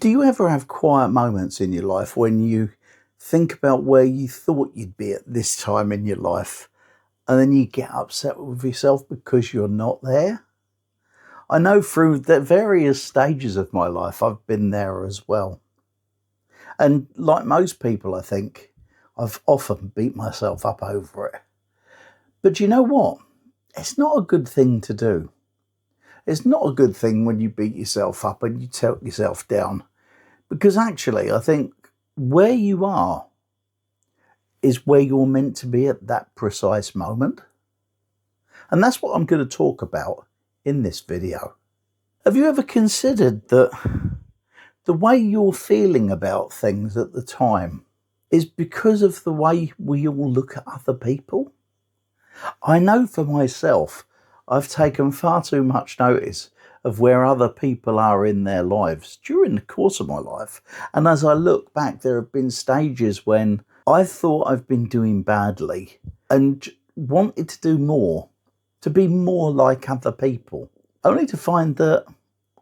Do you ever have quiet moments in your life when you think about where you thought you'd be at this time in your life, and then you get upset with yourself because you're not there? I know through the various stages of my life, I've been there as well. And like most people, I think, I've often beat myself up over it. But you know what? It's not a good thing to do. It's not a good thing when you beat yourself up and you tilt yourself down. Because actually, I think where you are is where you're meant to be at that precise moment. And that's what I'm going to talk about in this video. Have you ever considered that the way you're feeling about things at the time is because of the way we all look at other people? I know for myself, I've taken far too much notice of where other people are in their lives during the course of my life. And as I look back, there have been stages when I thought I've been doing badly and wanted to do more, to be more like other people, only to find that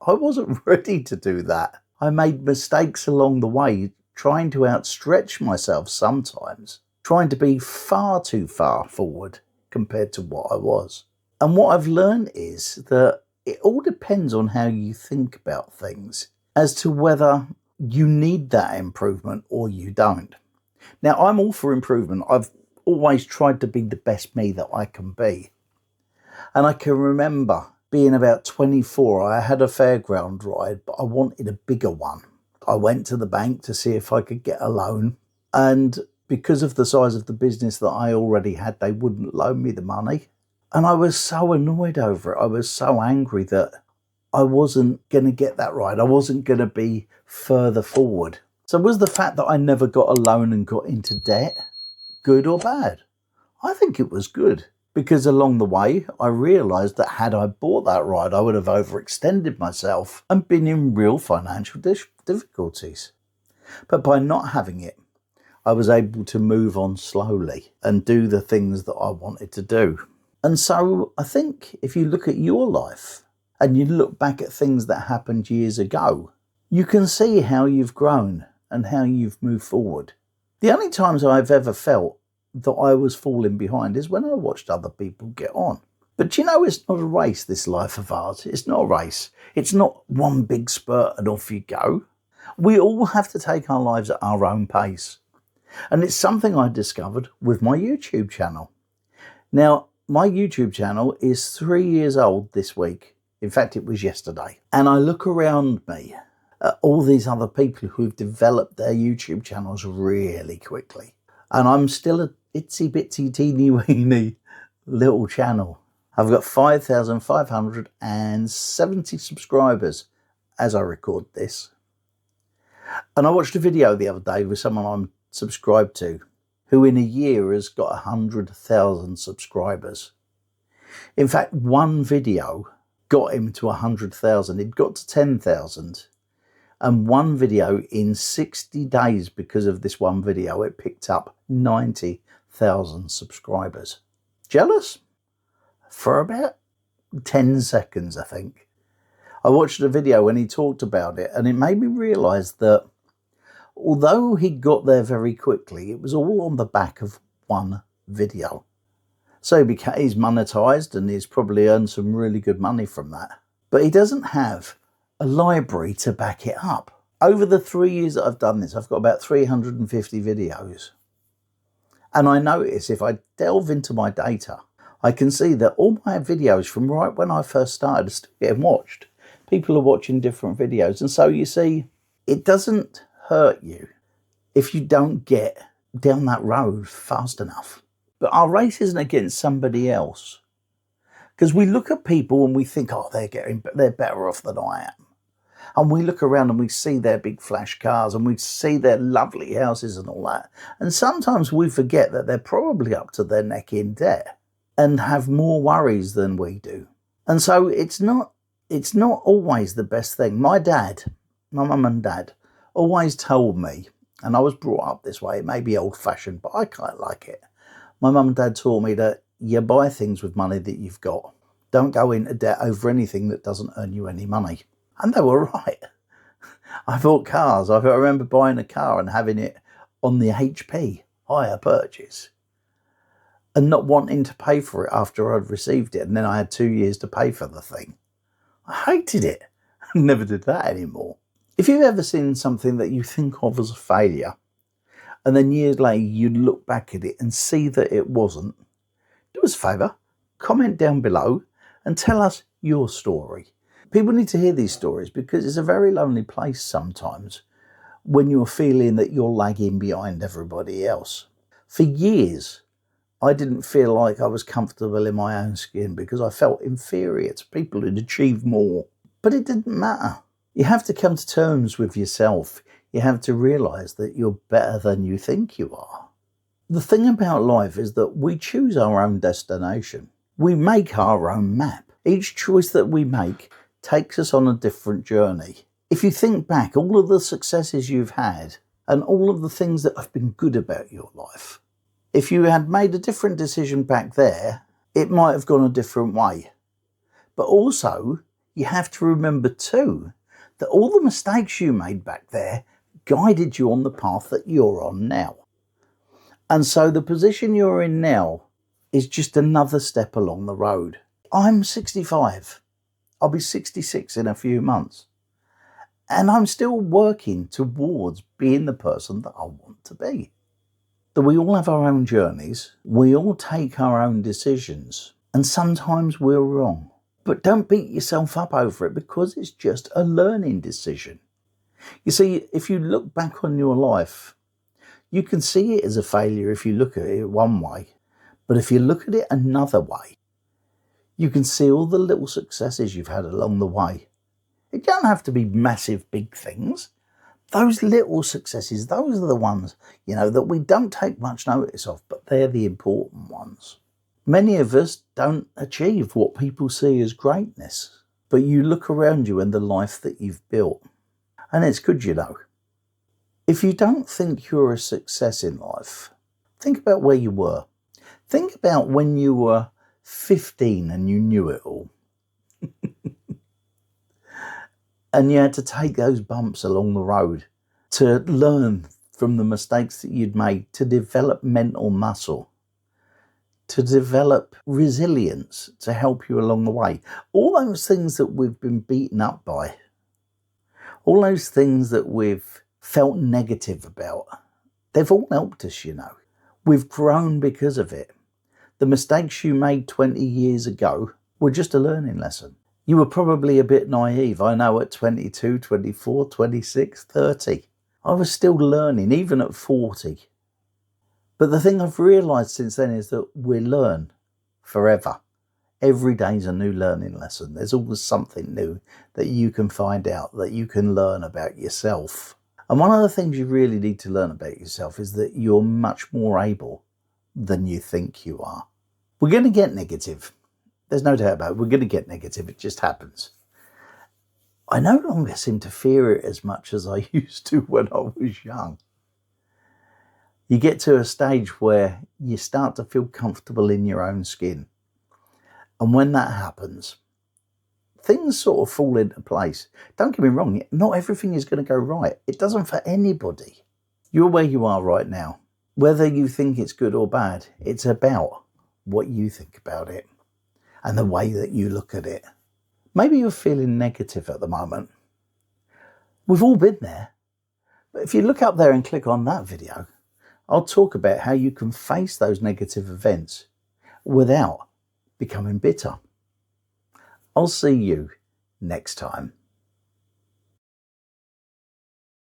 I wasn't ready to do that. I made mistakes along the way, trying to outstretch myself sometimes, trying to be far too far forward compared to what I was. And what I've learned is that it all depends on how you think about things as to whether you need that improvement or you don't. Now, I'm all for improvement. I've always tried to be the best me that I can be. And I can remember being about 24, I had a fairground ride, but I wanted a bigger one. I went to the bank to see if I could get a loan. And because of the size of the business that I already had, they wouldn't loan me the money. And I was so annoyed over it. I was so angry that I wasn't going to get that right. I wasn't going to be further forward. So was the fact that I never got a loan and got into debt good or bad? I think it was good, because along the way, I realised that had I bought that ride, I would have overextended myself and been in real financial difficulties. But by not having it, I was able to move on slowly and do the things that I wanted to do. And so I think if you look at your life and you look back at things that happened years ago, you can see how you've grown and how you've moved forward. The only times I've ever felt that I was falling behind is when I watched other people get on. But you know, it's not a race, this life of ours. It's not a race. It's not one big spurt and off you go. We all have to take our lives at our own pace. And it's something I discovered with my YouTube channel. Now, my YouTube channel is 3 years old this week. In fact, it was yesterday. And I look around me at all these other people who've developed their YouTube channels really quickly. And I'm still a itsy bitsy teeny weeny little channel. I've got 5,570 subscribers as I record this. And I watched a video the other day with someone I'm subscribed to, who in a year has got 100,000 subscribers. In fact, one video got him to 100,000. It got to 10,000. And one video in 60 days, because of this one video, it picked up 90,000 subscribers. Jealous? For about 10 seconds, I think. I watched a video when he talked about it, and it made me realise that although he got there very quickly, it was all on the back of one video. So he's monetised and he's probably earned some really good money from that. But he doesn't have a library to back it up. Over the 3 years that I've done this, I've got about 350 videos. And I notice if I delve into my data, I can see that all my videos from right when I first started are still getting watched. People are watching different videos. And so you see, it doesn't hurt you if you don't get down that road fast enough. But our race isn't against somebody else. Because we look at people and we think, oh, they're better off than I am. And we look around and we see their big flash cars and we see their lovely houses and all that. And sometimes we forget that they're probably up to their neck in debt and have more worries than we do. And so it's not always the best thing. My mum and dad, always told me, and I was brought up this way, it may be old-fashioned, but I quite like it. My mum and dad taught me that you buy things with money that you've got. Don't go into debt over anything that doesn't earn you any money. And they were right. I bought cars. I remember buying a car and having it on the HP, hire purchase, and not wanting to pay for it after I'd received it. And then I had 2 years to pay for the thing. I hated it. I never did that anymore. If you've ever seen something that you think of as a failure, and then years later you look back at it and see that it wasn't, do us a favour, comment down below and tell us your story. People need to hear these stories because it's a very lonely place sometimes when you're feeling that you're lagging behind everybody else. For years, I didn't feel like I was comfortable in my own skin because I felt inferior to people who'd achieved more. But it didn't matter. You have to come to terms with yourself. You have to realise that you're better than you think you are. The thing about life is that we choose our own destination. We make our own map. Each choice that we make takes us on a different journey. If you think back, all of the successes you've had and all of the things that have been good about your life, if you had made a different decision back there, it might have gone a different way. But also, you have to remember too, that all the mistakes you made back there guided you on the path that you're on now. And so the position you're in now is just another step along the road. I'm 65. I'll be 66 in a few months. And I'm still working towards being the person that I want to be. That we all have our own journeys. We all take our own decisions. And sometimes we're wrong. But don't beat yourself up over it because it's just a learning decision. You see, if you look back on your life, you can see it as a failure if you look at it one way. But if you look at it another way, you can see all the little successes you've had along the way. It don't have to be massive, big things. Those little successes, those are the ones, that we don't take much notice of, but they're the important ones. Many of us don't achieve what people see as greatness, but you look around you and the life that you've built, and it's good, If you don't think you're a success in life, think about where you were. Think about when you were 15 and you knew it all. And you had to take those bumps along the road to learn from the mistakes that you'd made, to develop mental muscle, to develop resilience to help you along the way. All those things that we've been beaten up by, all those things that we've felt negative about, they've all helped us, We've grown because of it. The mistakes you made 20 years ago were just a learning lesson. You were probably a bit naive. I know at 22, 24, 26, 30. I was still learning, even at 40. But the thing I've realised since then is that we learn forever. Every day's a new learning lesson. There's always something new that you can find out, that you can learn about yourself. And one of the things you really need to learn about yourself is that you're much more able than you think you are. We're going to get negative. There's no doubt about it. We're going to get negative. It just happens. I no longer seem to fear it as much as I used to when I was young. You get to a stage where you start to feel comfortable in your own skin. And when that happens, things sort of fall into place. Don't get me wrong, not everything is going to go right. It doesn't for anybody. You're where you are right now. Whether you think it's good or bad, it's about what you think about it and the way that you look at it. Maybe you're feeling negative at the moment. We've all been there. But if you look up there and click on that video, I'll talk about how you can face those negative events without becoming bitter. I'll see you next time.